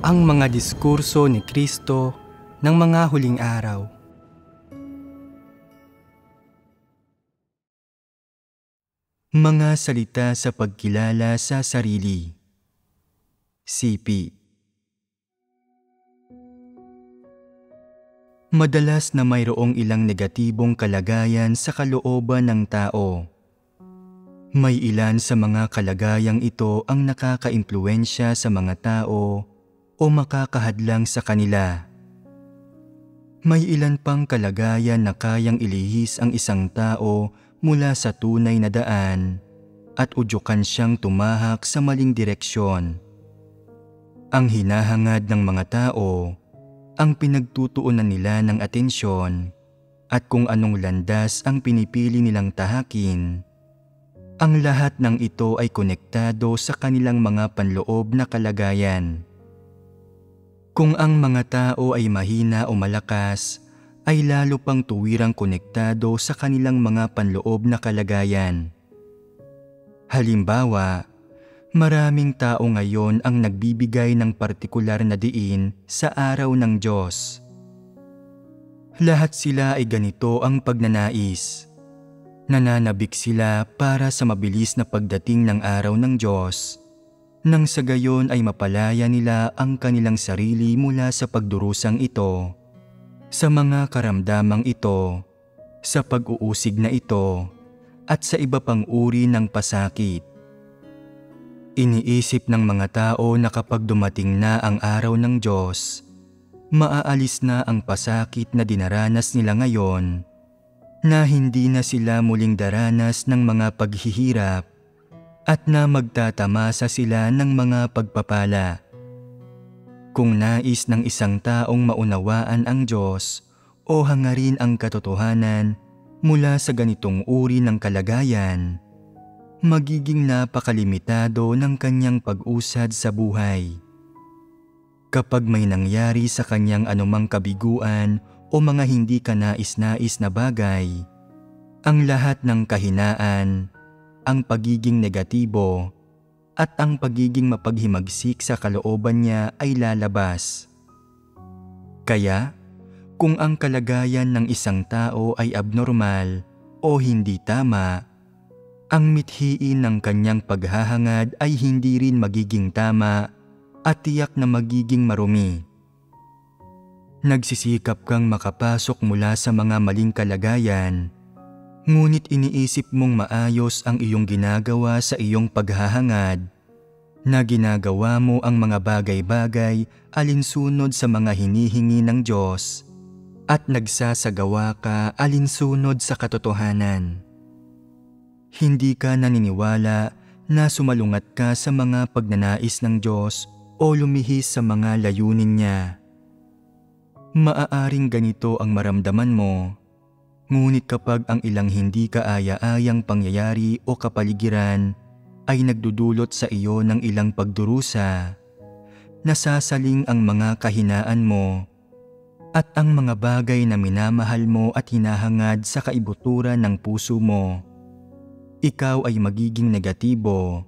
Ang mga diskurso ni Kristo ng mga huling araw. Mga salita sa pagkilala sa sarili. Sipi. Madalas na mayroong ilang negatibong kalagayan sa kalooban ng tao. May ilan sa mga kalagayang ito ang nakakaimpluwensya sa mga tao o makakahadlang sa kanila. May ilan pang kalagayan na kayang ilihis ang isang tao mula sa tunay na daan at udyukan siyang tumahak sa maling direksyon. Ang hinahangad ng mga tao, ang pinagtutuunan nila ng atensyon at kung anong landas ang pinipili nilang tahakin. Ang lahat ng ito ay konektado sa kanilang mga panloob na kalagayan. Kung ang mga tao ay mahina o malakas, ay lalo pang tuwirang konektado sa kanilang mga panloob na kalagayan. Halimbawa, maraming tao ngayon ang nagbibigay ng partikular na diin sa araw ng Diyos. Lahat sila ay ganito ang pagnanais. Nananabik sila para sa mabilis na pagdating ng araw ng Diyos, nang sa gayon ay mapalaya nila ang kanilang sarili mula sa pagdurusang ito, sa mga karamdamang ito, sa pag-uusig na ito, at sa iba pang uri ng pasakit. Iniisip ng mga tao na kapag dumating na ang araw ng Diyos, maaalis na ang pasakit na dinaranas nila ngayon, na hindi na sila muling daranas ng mga paghihirap, at na magtatamasa sila ng mga pagpapala. Kung nais ng isang taong maunawaan ang Diyos o hangarin ang katotohanan mula sa ganitong uri ng kalagayan, magiging napakalimitado ng kanyang pag-usad sa buhay. Kapag may nangyari sa kanyang anumang kabiguan o mga hindi kanais-nais na bagay, ang lahat ng kahinaan, ang pagiging negatibo, at ang pagiging mapaghimagsik sa kalooban niya ay lalabas. Kaya, kung ang kalagayan ng isang tao ay abnormal o hindi tama, ang mithiin ng kanyang paghahangad ay hindi rin magiging tama at tiyak na magiging marumi. Nagsisikap kang makapasok mula sa mga maling kalagayan, ngunit iniisip mong maayos ang iyong ginagawa sa iyong paghahangad, na ginagawa mo ang mga bagay-bagay alinsunod sa mga hinihingi ng Diyos, at nagsasagawa ka alinsunod sa katotohanan. Hindi ka naniniwala na sumalungat ka sa mga pagnanais ng Diyos o lumihis sa mga layunin niya. Maaaring ganito ang maramdaman mo, ngunit kapag ang ilang hindi kaaya-ayang pangyayari o kapaligiran ay nagdudulot sa iyo ng ilang pagdurusa, nasasaling ang mga kahinaan mo at ang mga bagay na minamahal mo at hinahangad sa kaibuturan ng puso mo, ikaw ay magiging negatibo.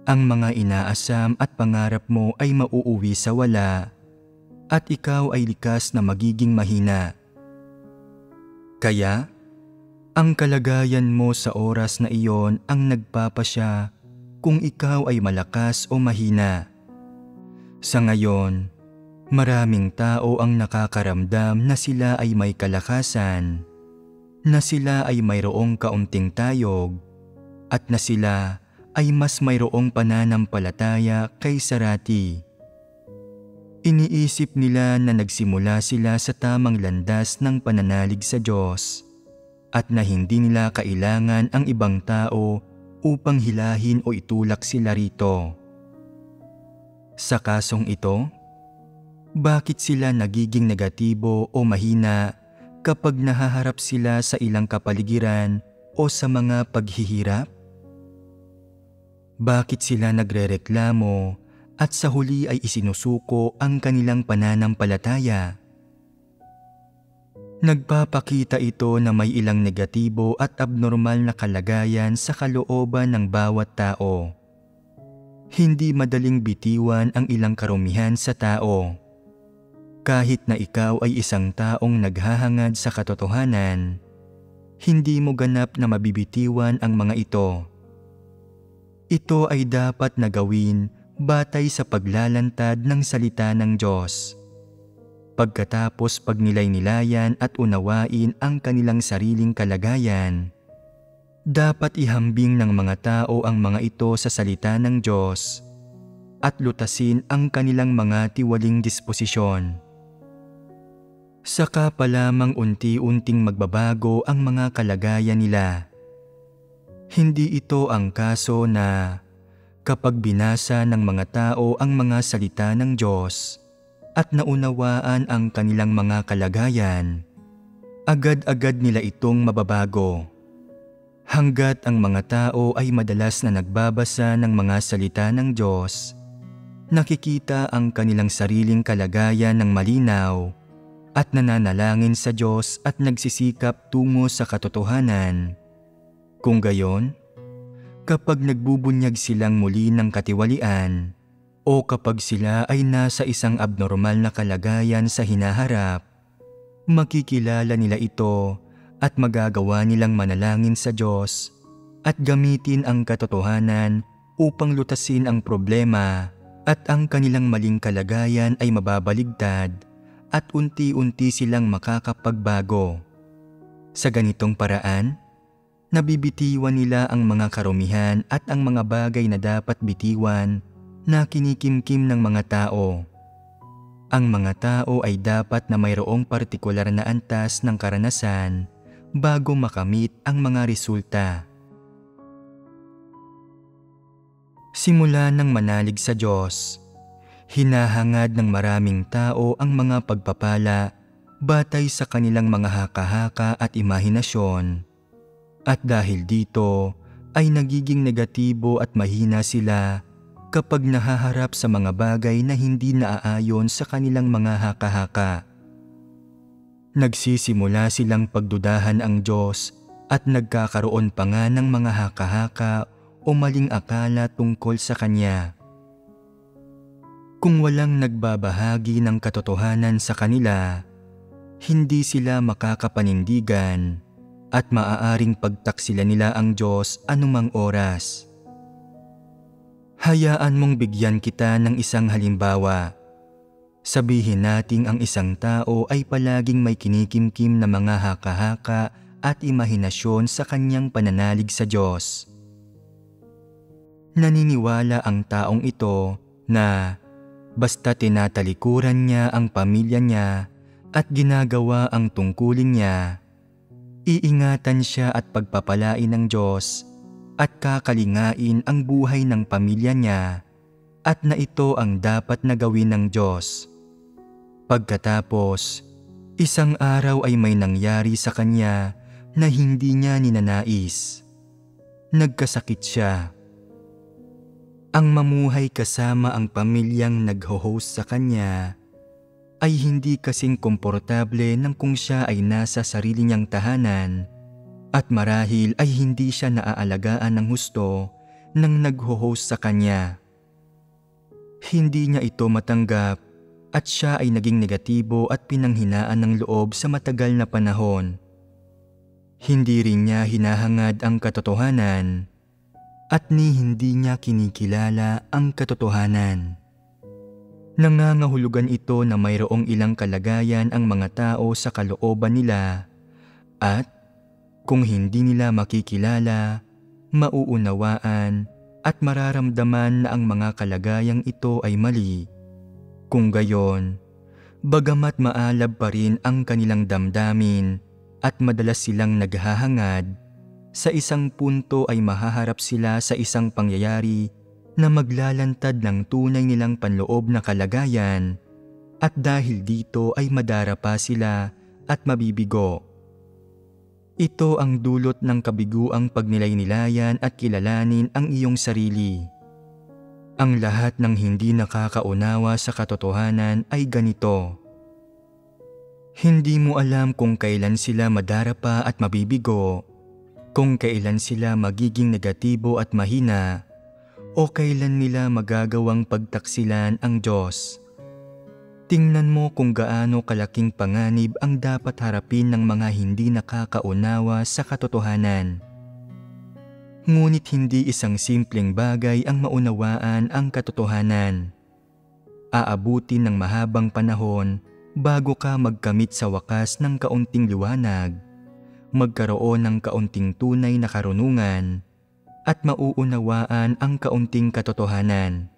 Ang mga inaasam at pangarap mo ay mauuwi sa wala, at ikaw ay likas na magiging mahina. Kaya, ang kalagayan mo sa oras na iyon ang nagpapasya kung ikaw ay malakas o mahina. Sa ngayon, maraming tao ang nakakaramdam na sila ay may kalakasan, na sila ay mayroong kaunting tayog, at na sila ay mas mayroong pananampalataya kaysa dati. Iniisip nila na nagsimula sila sa tamang landas ng pananalig sa Diyos at na hindi nila kailangan ang ibang tao upang hilahin o itulak sila rito. Sa kasong ito, bakit sila nagiging negatibo o mahina kapag nahaharap sila sa ilang kapaligiran o sa mga paghihirap? Bakit sila nagrereklamo at sa huli ay isinusuko ang kanilang pananampalataya? Nagpapakita ito na may ilang negatibo at abnormal na kalagayan sa kalooban ng bawat tao. Hindi madaling bitiwan ang ilang karumihan sa tao. Kahit na ikaw ay isang taong naghahangad sa katotohanan, hindi mo ganap na mabibitiwan ang mga ito. Ito ay dapat na gawin batay sa paglalantad ng salita ng Diyos. Pagkatapos pagnilay-nilayan at unawain ang kanilang sariling kalagayan, dapat ihambing ng mga tao ang mga ito sa salita ng Diyos at lutasin ang kanilang mga tiwaling disposisyon. Saka pa lamang unti-unting magbabago ang mga kalagayan nila. Hindi ito ang kaso na kapag binasa ng mga tao ang mga salita ng Diyos at naunawaan ang kanilang mga kalagayan, agad-agad nila itong mababago. Hanggat ang mga tao ay madalas na nagbabasa ng mga salita ng Diyos, nakikita ang kanilang sariling kalagayan ng malinaw at nananalangin sa Diyos at nagsisikap tungo sa katotohanan. Kung gayon, kapag nagbubunyag silang muli ng katiwalian o kapag sila ay nasa isang abnormal na kalagayan sa hinaharap, makikilala nila ito at magagawa nilang manalangin sa Diyos at gamitin ang katotohanan upang lutasin ang problema at ang kanilang maling kalagayan ay mababaligtad at unti-unti silang makakapagbago. Sa ganitong paraan, nabibitiwan nila ang mga karumihan at ang mga bagay na dapat bitiwan na kinikimkim ng mga tao. Ang mga tao ay dapat na mayroong partikular na antas ng karanasan bago makamit ang mga resulta. Simula ng manalig sa Diyos, hinahangad ng maraming tao ang mga pagpapala batay sa kanilang mga haka-haka at imahinasyon. At dahil dito ay nagiging negatibo at mahina sila kapag nahaharap sa mga bagay na hindi naaayon sa kanilang mga haka-haka. Nagsisimula silang pagdudahan ang Diyos at nagkakaroon pa nga ng mga haka-haka o maling akala tungkol sa Kanya. Kung walang nagbabahagi ng katotohanan sa kanila, hindi sila makakapanindigan at maaaring pagtaksila nila ang Diyos anumang oras. Hayaan mong bigyan kita ng isang halimbawa. Sabihin nating ang isang tao ay palaging may kinikimkim na mga haka-haka at imahinasyon sa kanyang pananalig sa Diyos. Naniniwala ang taong ito na basta tinatalikuran niya ang pamilya niya at ginagawa ang tungkulin niya, iingatan siya at pagpapalain ng Diyos at kakalingain ang buhay ng pamilya niya at na ito ang dapat na gawin ng Diyos. Pagkatapos, isang araw ay may nangyari sa kanya na hindi niya ninanais. Nagkasakit siya. Ang mamuhay kasama ang pamilyang nagho-host sa kanya ay hindi kasing komportable nang kung siya ay nasa sarili niyang tahanan at marahil ay hindi siya naaalagaan ng husto nang nagho-host sa kanya. Hindi niya ito matanggap at siya ay naging negatibo at pinanghinaan ng loob sa matagal na panahon. Hindi rin niya hinahangad ang katotohanan at hindi niya kinikilala ang katotohanan. Nangangahulugan ito na mayroong ilang kalagayan ang mga tao sa kalooban nila at kung hindi nila makikilala, mauunawaan at mararamdaman na ang mga kalagayang ito ay mali. Kung gayon, bagamat maalab pa rin ang kanilang damdamin at madalas silang naghahangad, sa isang punto ay mahaharap sila sa isang pangyayari na maglalantad ng tunay nilang panloob na kalagayan at dahil dito ay madarapa sila at mabibigo. Ito ang dulot ng kabiguang pagnilay-nilayan at kilalanin ang iyong sarili. Ang lahat ng hindi nakakaunawa sa katotohanan ay ganito. Hindi mo alam kung kailan sila madarapa at mabibigo, kung kailan sila magiging negatibo at mahina, o kailan nila magagawang pagtaksilan ang Diyos. Tingnan mo kung gaano kalaking panganib ang dapat harapin ng mga hindi nakakaunawa sa katotohanan. Ngunit hindi isang simpleng bagay ang maunawaan ang katotohanan. Aabutin ng mahabang panahon bago ka magkamit sa wakas ng kaunting liwanag, magkaroon ng kaunting tunay na karunungan, at mauunawaan ang kaunting katotohanan.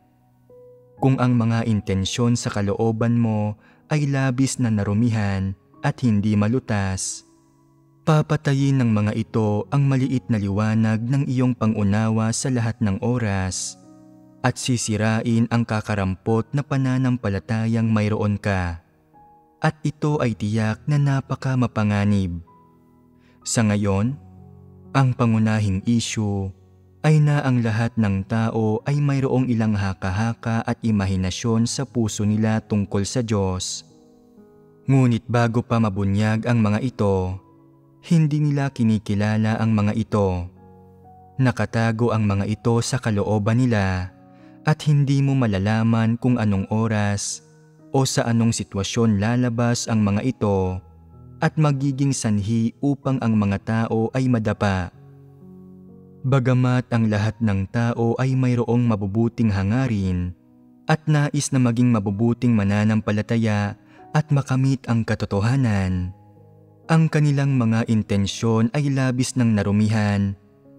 Kung ang mga intensyon sa kalooban mo ay labis na narumihan at hindi malutas, papatayin ng mga ito ang maliit na liwanag ng iyong pangunawa sa lahat ng oras at sisirain ang kakarampot na pananampalatayang mayroon ka. At ito ay tiyak na napaka mapanganib. Sa ngayon, ang pangunahing issue ay na ang lahat ng tao ay mayroong ilang haka-haka at imahinasyon sa puso nila tungkol sa Diyos. Ngunit bago pa mabunyag ang mga ito, hindi nila kinikilala ang mga ito. Nakatago ang mga ito sa kalooban nila at hindi mo malalaman kung anong oras o sa anong sitwasyon lalabas ang mga ito at magiging sanhi upang ang mga tao ay madapa. Bagamat ang lahat ng tao ay mayroong mabubuting hangarin at nais na maging mabubuting mananampalataya at makamit ang katotohanan, ang kanilang mga intensyon ay labis ng narumihan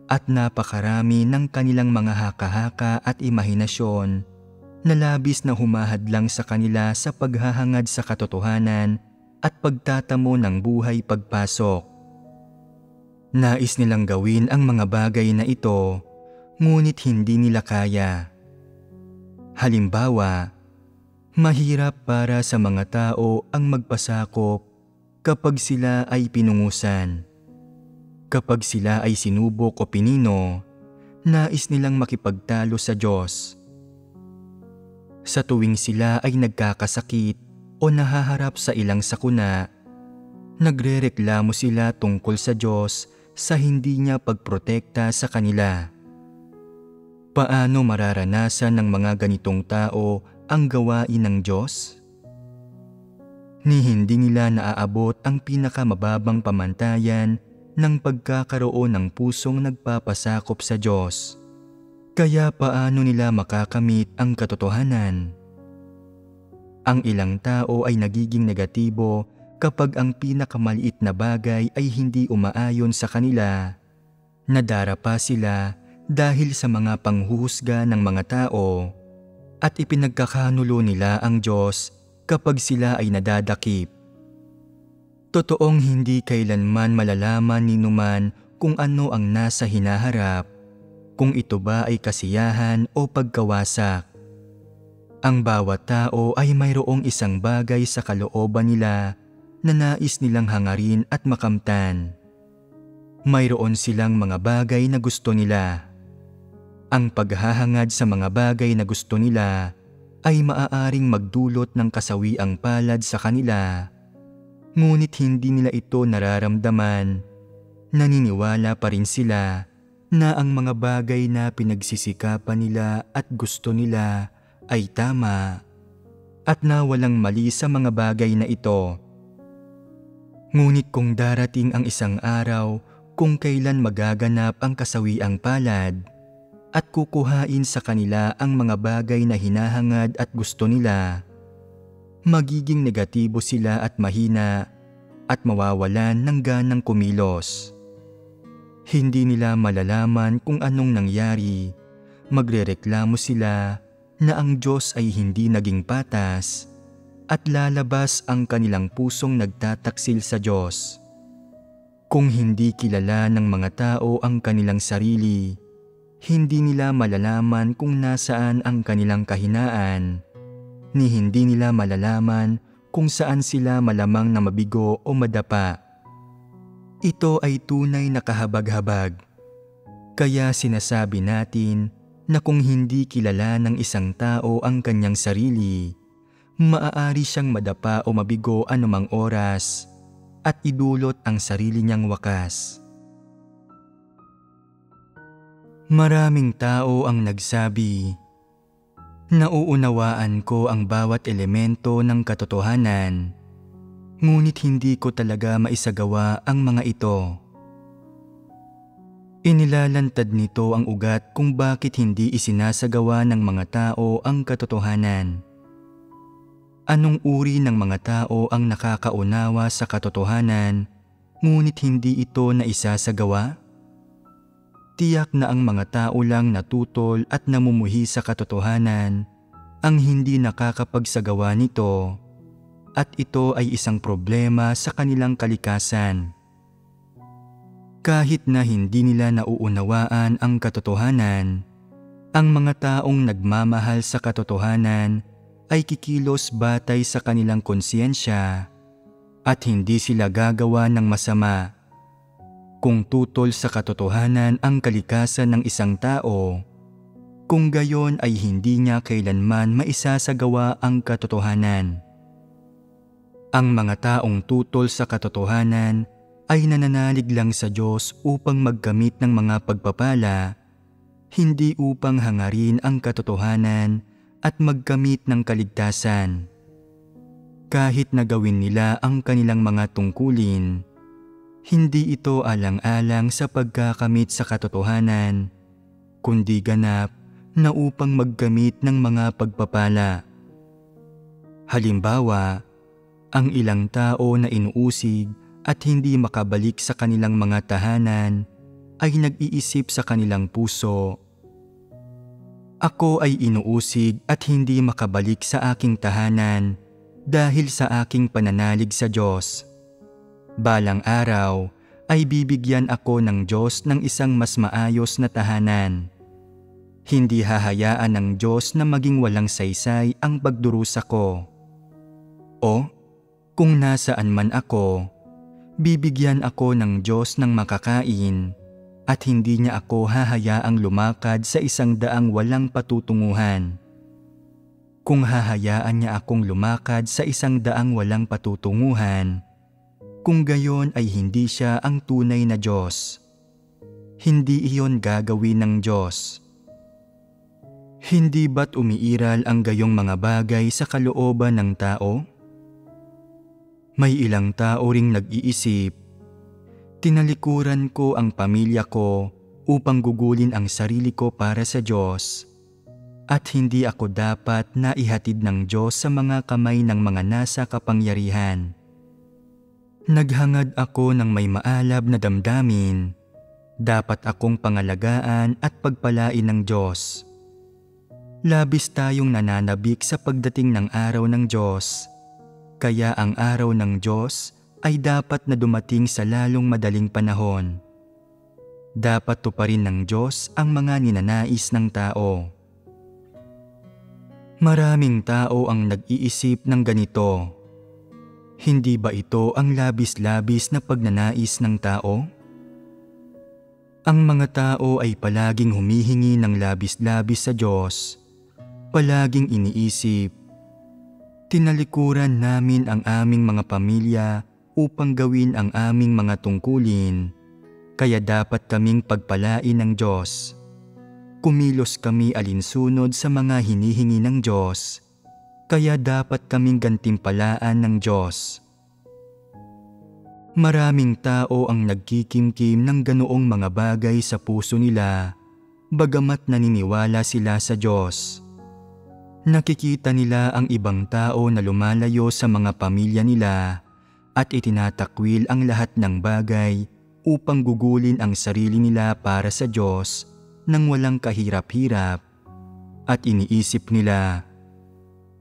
at napakarami ng kanilang mga haka-haka at imahinasyon na labis na humahadlang sa kanila sa paghahangad sa katotohanan at pagtatamo ng buhay pagpasok. Nais nilang gawin ang mga bagay na ito, ngunit hindi nila kaya. Halimbawa, mahirap para sa mga tao ang magpasakop kapag sila ay pinungusan. Kapag sila ay sinubok o pinino, nais nilang makipagtalo sa Diyos. Sa tuwing sila ay nagkakasakit o nahaharap sa ilang sakuna, nagrereklamo sila tungkol sa Diyos sa hindi niya pagprotekta sa kanila. Paano mararanasan ng mga ganitong tao ang gawain ng Diyos? Ni hindi nila naaabot ang pinakamababang pamantayan ng pagkakaroon ng pusong nagpapasakop sa Diyos. Kaya paano nila makakamit ang katotohanan? Ang ilang tao ay nagiging negatibo kapag ang pinakamaliit na bagay ay hindi umaayon sa kanila. Nadarapa sila dahil sa mga panghuhusga ng mga tao at ipinagkakanulo nila ang Diyos kapag sila ay nadadakip. Totoong hindi kailanman malalaman ni numan kung ano ang nasa hinaharap, kung ito ba ay kasiyahan o pagkawasak. Ang bawat tao ay mayroong isang bagay sa kalooban nila na nais nilang hangarin at makamtan. Mayroon silang mga bagay na gusto nila. Ang paghahangad sa mga bagay na gusto nila ay maaaring magdulot ng kasawiang palad sa kanila. Ngunit hindi nila ito nararamdaman. Naniniwala pa rin sila na ang mga bagay na pinagsisikapan nila at gusto nila ay tama at na walang mali sa mga bagay na ito. Ngunit kung darating ang isang araw kung kailan magaganap ang kasawiang palad at kukuhain sa kanila ang mga bagay na hinahangad at gusto nila, magiging negatibo sila at mahina at mawawalan ng ganang kumilos. Hindi nila malalaman kung anong nangyari, magrereklamo sila na ang Diyos ay hindi naging patas at lalabas ang kanilang pusong nagtataksil sa Diyos. Kung hindi kilala ng mga tao ang kanilang sarili, hindi nila malalaman kung nasaan ang kanilang kahinaan, ni hindi nila malalaman kung saan sila malamang na mabigo o madapa. Ito ay tunay na kahabag-habag. Kaya sinasabi natin na kung hindi kilala ng isang tao ang kanyang sarili, maaari siyang madapa o mabigo anumang oras at idulot ang sarili niyang wakas. Maraming tao ang nagsabi, nauunawaan ko ang bawat elemento ng katotohanan, ngunit hindi ko talaga maisagawa ang mga ito. Inilalantad nito ang ugat kung bakit hindi isinasagawa ng mga tao ang katotohanan. Anong uri ng mga tao ang nakakaunawa sa katotohanan, ngunit hindi ito naisasagawa? Tiyak na ang mga tao lang natutol at namumuhi sa katotohanan ang hindi nakakapagsagawa nito, at ito ay isang problema sa kanilang kalikasan. Kahit na hindi nila nauunawaan ang katotohanan, ang mga taong nagmamahal sa katotohanan ay kikilos batay sa kanilang konsyensya at hindi sila gagawa ng masama. Kung tutol sa katotohanan ang kalikasan ng isang tao, kung gayon ay hindi niya kailanman maisasagawa ang katotohanan. Ang mga taong tutol sa katotohanan ay nananalig lang sa Diyos upang magkamit ng mga pagpapala, hindi upang hangarin ang katotohanan at magkamit ng kaligtasan. Kahit na gawin nila ang kanilang mga tungkulin, hindi ito alang-alang sa pagkakamit sa katotohanan, kundi ganap na upang magkamit ng mga pagpapala. Halimbawa, ang ilang tao na inuusig at hindi makabalik sa kanilang mga tahanan ay nag-iisip sa kanilang puso, ako ay inuusig at hindi makabalik sa aking tahanan dahil sa aking pananalig sa Diyos. Balang araw ay bibigyan ako ng Diyos ng isang mas maayos na tahanan. Hindi hahayaan ng Diyos na maging walang saysay ang pagdurusa ko. O, kung nasaan man ako, bibigyan ako ng Diyos ng makakain at hindi niya ako hahayaang lumakad sa isang daang walang patutunguhan. Kung hahayaan niya akong lumakad sa isang daang walang patutunguhan, kung gayon ay hindi siya ang tunay na Diyos. Hindi iyon gagawin ng Diyos. Hindi ba't umiiral ang gayong mga bagay sa kalooban ng tao? May ilang tao ring nag-iisip, tinalikuran ko ang pamilya ko upang gugulin ang sarili ko para sa Diyos, at hindi ako dapat na ihatid ng Diyos sa mga kamay ng mga nasa kapangyarihan. Naghangad ako ng may maalab na damdamin, dapat akong pangalagaan at pagpalain ng Diyos. Labis tayong nananabik sa pagdating ng araw ng Diyos, kaya ang araw ng Diyos ay dapat na dumating sa lalong madaling panahon. Dapat tuparin ng Diyos ang mga ninanais ng tao. Maraming tao ang nag-iisip ng ganito. Hindi ba ito ang labis-labis na pagnanais ng tao? Ang mga tao ay palaging humihingi ng labis-labis sa Diyos. Palaging iniisip, tinalikuran namin ang aming mga pamilya upang gawin ang aming mga tungkulin, kaya dapat kaming pagpalain ng Diyos. Kumilos kami alinsunod sa mga hinihingi ng Diyos, kaya dapat kaming gantimpalaan ng Diyos. Maraming tao ang nagkikimkim ng ganoong mga bagay sa puso nila, bagamat naniniwala sila sa Diyos. Nakikita nila ang ibang tao na lumalayo sa mga pamilya nila at itinatakwil ang lahat ng bagay upang gugulin ang sarili nila para sa Diyos nang walang kahirap-hirap, at iniisip nila,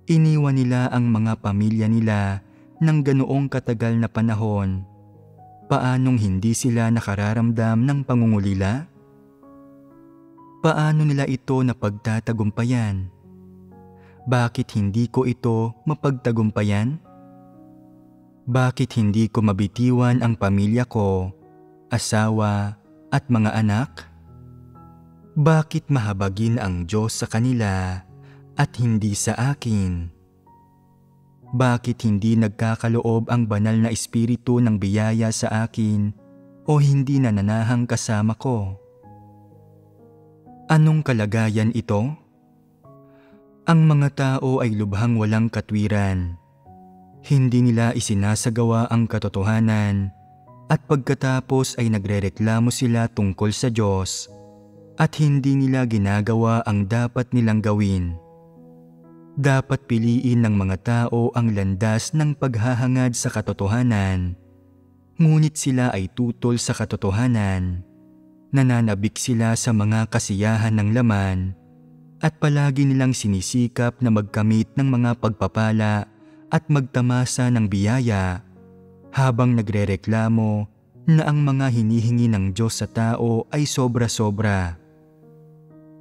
iniwan nila ang mga pamilya nila ng ganoong katagal na panahon. Paanong hindi sila nakararamdam ng pangungulila? Paano nila ito napagtatagumpayan? Bakit hindi ko ito mapagtagumpayan? Bakit hindi ko mabitiwan ang pamilya ko, asawa at mga anak? Bakit mahabagin ang Diyos sa kanila at hindi sa akin? Bakit hindi nagkakaloob ang banal na espiritu ng biyaya sa akin o hindi nananahang kasama ko? Anong kalagayan ito? Ang mga tao ay lubhang walang katwiran. Hindi nila isinasagawa ang katotohanan at pagkatapos ay nagrereklamo sila tungkol sa Diyos at hindi nila ginagawa ang dapat nilang gawin. Dapat piliin ng mga tao ang landas ng paghahangad sa katotohanan, ngunit sila ay tutol sa katotohanan. Nananabik sila sa mga kasiyahan ng laman at palagi nilang sinisikap na magkamit ng mga pagpapala at magtamasa ng biyaya habang nagrereklamo na ang mga hinihingi ng Diyos sa tao ay sobra-sobra.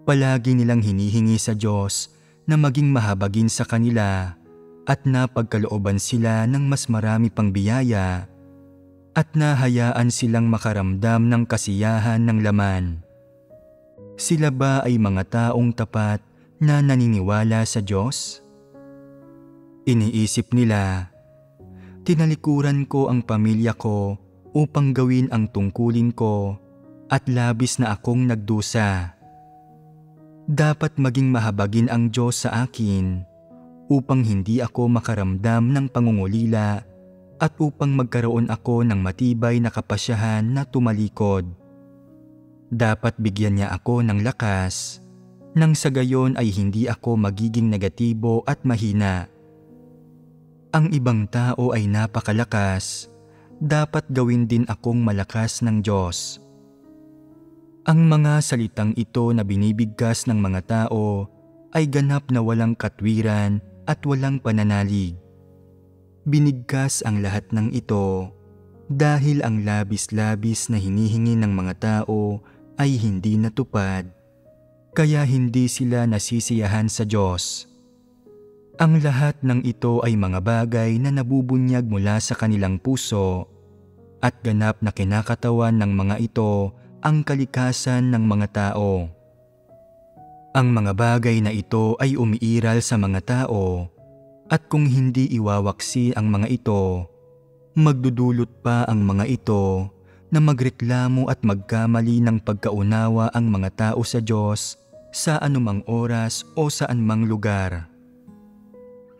Palagi nilang hinihingi sa Diyos na maging mahabagin sa kanila at napagkalooban sila ng mas marami pang biyaya at nahayaan silang makaramdam ng kasiyahan ng laman. Sila ba ay mga taong tapat na naniniwala sa Diyos? Iniisip nila, tinalikuran ko ang pamilya ko upang gawin ang tungkulin ko at labis na akong nagdusa. Dapat maging mahabagin ang Diyos sa akin upang hindi ako makaramdam ng pangungulila at upang magkaroon ako ng matibay na kapasyahan na tumalikod. Dapat bigyan niya ako ng lakas, nang sa gayon ay hindi ako magiging negatibo at mahina. Ang ibang tao ay napakalakas, dapat gawin din akong malakas ng Diyos. Ang mga salitang ito na binibigkas ng mga tao ay ganap na walang katwiran at walang pananalig. Binigkas ang lahat ng ito dahil ang labis-labis na hinihingi ng mga tao ay hindi natupad, kaya hindi sila nasisiyahan sa Diyos. Ang lahat ng ito ay mga bagay na nabubunyag mula sa kanilang puso at ganap na kinakatawan ng mga ito ang kalikasan ng mga tao. Ang mga bagay na ito ay umiiral sa mga tao at kung hindi iwawaksi ang mga ito, magdudulot pa ang mga ito na magreklamo at magkamali ng pagkaunawa ang mga tao sa Diyos sa anumang oras o saan mang lugar.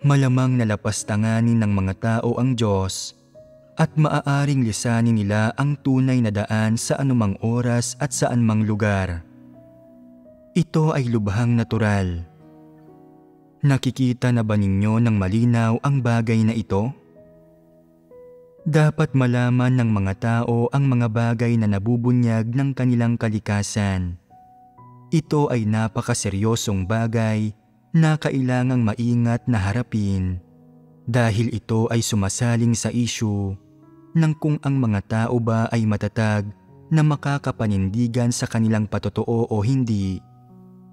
Malamang nalapastanganin ng mga tao ang Diyos at maaaring lisanin nila ang tunay na daan sa anumang oras at saan mang lugar. Ito ay lubhang natural. Nakikita na ba ninyo ng malinaw ang bagay na ito? Dapat malaman ng mga tao ang mga bagay na nabubunyag ng kanilang kalikasan. Ito ay napakaseryosong bagay na kailangang maingat na harapin dahil ito ay sumasaling sa issue ng kung ang mga tao ba ay matatag na makakapanindigan sa kanilang patotoo o hindi,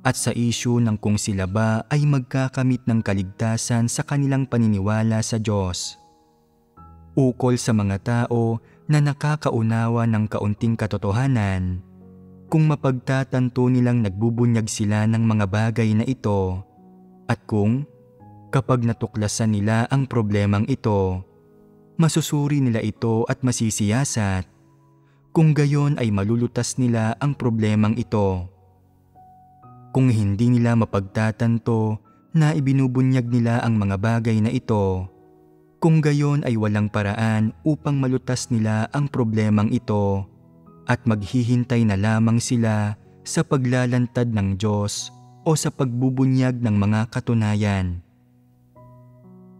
at sa issue ng kung sila ba ay magkakamit ng kaligtasan sa kanilang paniniwala sa Diyos. Ukol sa mga tao na nakakaunawa ng kaunting katotohanan, kung mapagtatanto nilang nagbubunyag sila ng mga bagay na ito, at kung kapag natuklasan nila ang problemang ito, masusuri nila ito at masisiyasat, kung gayon ay malulutas nila ang problemang ito. Kung hindi nila mapagtatanto na ibinubunyag nila ang mga bagay na ito, kung gayon ay walang paraan upang malutas nila ang problemang ito at maghihintay na lamang sila sa paglalantad ng Diyos o sa pagbubunyag ng mga katunayan.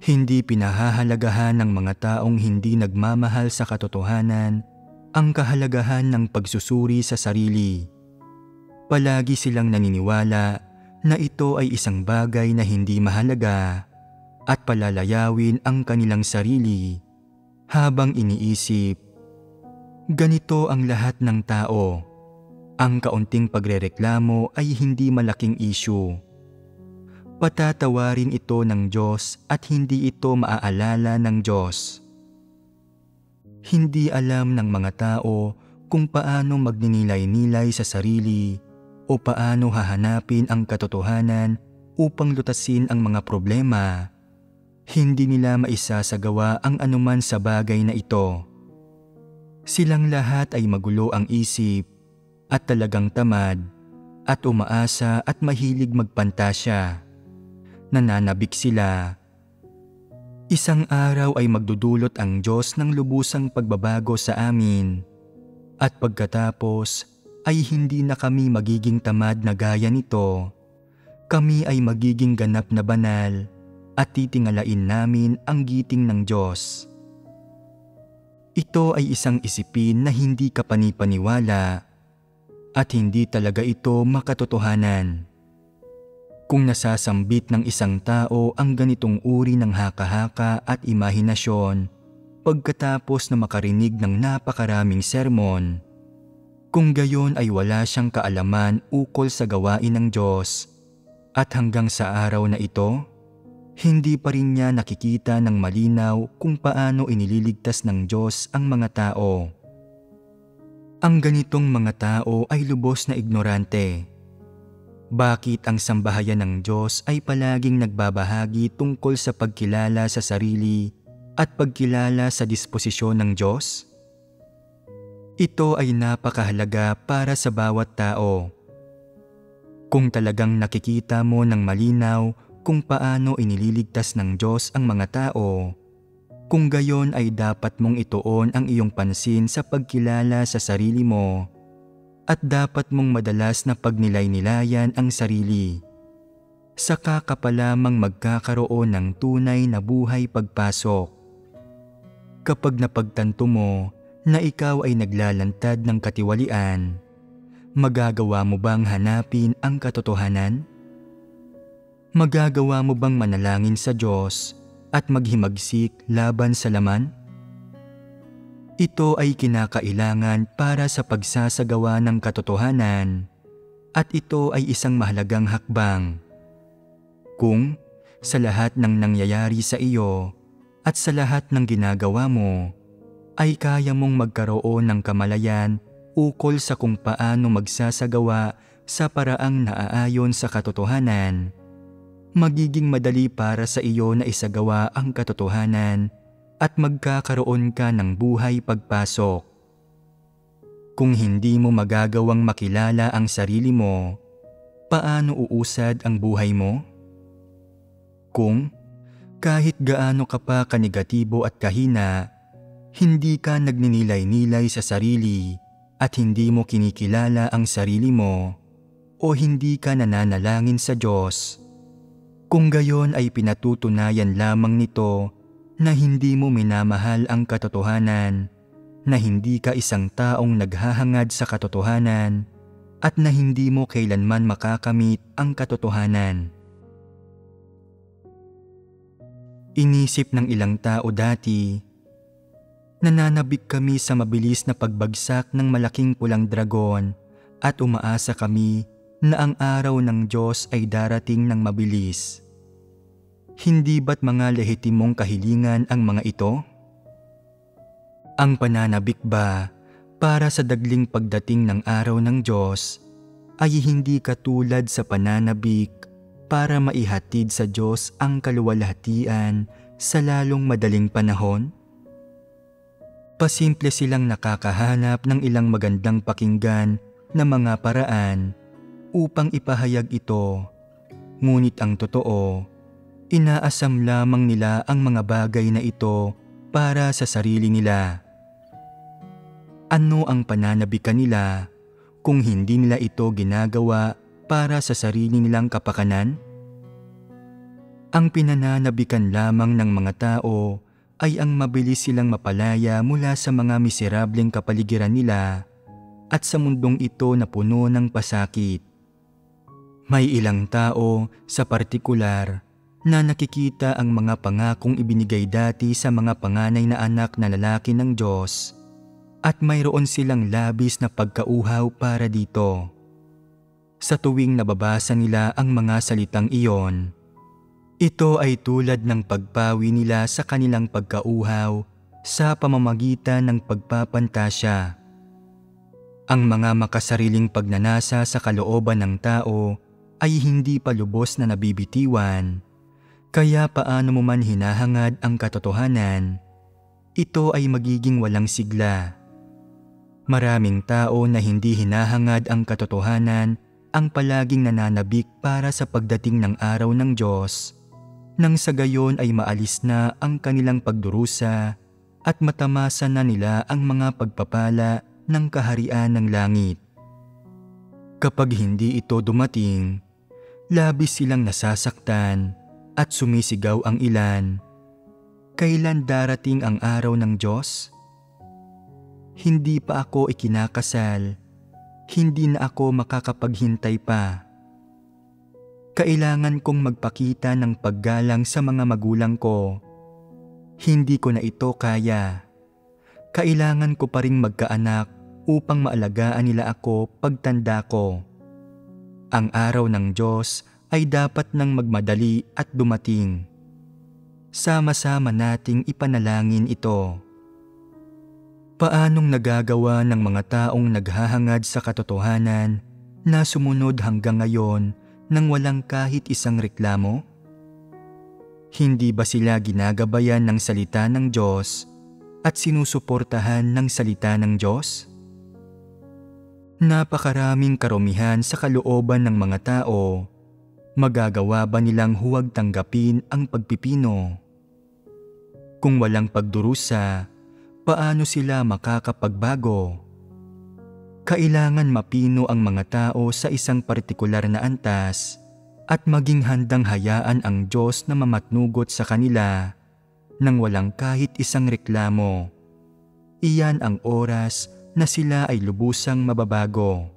Hindi pinahahalagahan ng mga taong hindi nagmamahal sa katotohanan ang kahalagahan ng pagsusuri sa sarili. Palagi silang naniniwala na ito ay isang bagay na hindi mahalaga at palalayawin ang kanilang sarili habang iniisip, ganito ang lahat ng tao. Ang kaunting pagrereklamo ay hindi malaking issue. Patatawarin ito ng Diyos at hindi ito maaalala ng Diyos. Hindi alam ng mga tao kung paano magninilay-nilay sa sarili o paano hahanapin ang katotohanan upang lutasin ang mga problema. Hindi nila maisasagawa ang anuman sa bagay na ito. Silang lahat ay magulo ang isip at talagang tamad at umaasa at mahilig magpantasya. Nananabik sila. Isang araw ay magdudulot ang Diyos ng lubusang pagbabago sa amin. At pagkatapos ay hindi na kami magiging tamad na gaya nito. Kami ay magiging ganap na banal at titingalain namin ang giting ng Diyos. Ito ay isang isipin na hindi kapanipaniwala at hindi talaga ito makatotohanan. Kung nasasambit ng isang tao ang ganitong uri ng haka-haka at imahinasyon pagkatapos na makarinig ng napakaraming sermon, kung gayon ay wala siyang kaalaman ukol sa gawain ng Diyos at hanggang sa araw na ito, hindi pa rin niya nakikita ng malinaw kung paano inililigtas ng Diyos ang mga tao. Ang ganitong mga tao ay lubos na ignorante. Bakit ang sambahayan ng Diyos ay palaging nagbabahagi tungkol sa pagkilala sa sarili at pagkilala sa disposisyon ng Diyos? Ito ay napakahalaga para sa bawat tao. Kung talagang nakikita mo ng malinaw kung paano inililigtas ng Diyos ang mga tao, kung gayon ay dapat mong ituon ang iyong pansin sa pagkilala sa sarili mo at dapat mong madalas na pagnilay-nilayan ang sarili. Saka ka pa lamang magkakaroon ng tunay na buhay pagpasok. Kapag napagtanto mo na ikaw ay naglalantad ng katiwalian, magagawa mo bang hanapin ang katotohanan? Magagawa mo bang manalangin sa Diyos at maghimagsik laban sa laman? Ito ay kinakailangan para sa pagsasagawa ng katotohanan at ito ay isang mahalagang hakbang. Kung sa lahat ng nangyayari sa iyo at sa lahat ng ginagawa mo ay kaya mong magkaroon ng kamalayan ukol sa kung paano magsasagawa sa paraang naaayon sa katotohanan, magiging madali para sa iyo na isagawa ang katotohanan at magkakaroon ka ng buhay pagpasok. Kung hindi mo magagawang makilala ang sarili mo, paano uusad ang buhay mo? Kung kahit gaano ka pa kanegatibo at kahina, hindi ka nagninilay-nilay sa sarili at hindi mo kinikilala ang sarili mo o hindi ka nananalangin sa Diyos, kung gayon ay pinatutunayan lamang nito na hindi mo minamahal ang katotohanan, na hindi ka isang taong naghahangad sa katotohanan, at na hindi mo kailanman makakamit ang katotohanan. Inisip ng ilang tao dati, nananabik kami sa mabilis na pagbagsak ng malaking pulang dragon at umaasa kami na ang araw ng Diyos ay darating ng mabilis. Hindi ba't mga lehitimong kahilingan ang mga ito? Ang pananabik ba para sa dagling pagdating ng araw ng Diyos ay hindi katulad sa pananabik para maihatid sa Diyos ang kaluwalhatian sa lalong madaling panahon? Pasimple silang nakakahanap ng ilang magandang pakinggan na mga paraan upang ipahayag ito, ngunit ang totoo, inaasam lamang nila ang mga bagay na ito para sa sarili nila. Ano ang pananabikan nila kung hindi nila ito ginagawa para sa sarili nilang kapakanan? Ang pinananabikan lamang ng mga tao ay ang mabilis silang mapalaya mula sa mga miserableng kapaligiran nila at sa mundong ito na puno ng pasakit. May ilang tao sa partikular na nakikita ang mga pangakong ibinigay dati sa mga panganay na anak na lalaki ng Diyos at mayroon silang labis na pagkauhaw para dito. Sa tuwing nababasa nila ang mga salitang iyon, ito ay tulad ng pagpawi nila sa kanilang pagkauhaw sa pamamagitan ng pagpapantasya. Ang mga makasariling pagnanasa sa kalooban ng tao ay hindi pa lubos na nabibitiwan. Kaya paano mo man hinahangad ang katotohanan, ito ay magiging walang sigla. Maraming tao na hindi hinahangad ang katotohanan ang palaging nananabik para sa pagdating ng araw ng Diyos, nang sa gayon ay maalis na ang kanilang pagdurusa at matamasa na nila ang mga pagpapala ng kaharian ng langit. Kapag hindi ito dumating, labis silang nasasaktan at sumisigaw ang ilan, "Kailan darating ang araw ng Diyos? Hindi pa ako ikinakasal, hindi na ako makakapaghintay pa. Kailangan kong magpakita ng paggalang sa mga magulang ko. Hindi ko na ito kaya. Kailangan ko pa ring magkaanak upang maalagaan nila ako pagtanda ko. Ang araw ng Diyos ay dapat nang magmadali at dumating. Sama-sama nating ipanalangin ito." Paanong nagagawa ng mga taong naghahangad sa katotohanan na sumunod hanggang ngayon nang walang kahit isang reklamo? Hindi ba sila ginagabayan ng salita ng Diyos at sinusuportahan ng salita ng Diyos? Napakaraming karumihan sa kalooban ng mga tao. Magagawa ba nilang huwag tanggapin ang pagpipino? Kung walang pagdurusa, paano sila makakapagbago? Kailangan mapino ang mga tao sa isang partikular na antas at maging handang hayaan ang Diyos na mamatnugot sa kanila nang walang kahit isang reklamo. Iyan ang oras na sila ay lubusang mababago.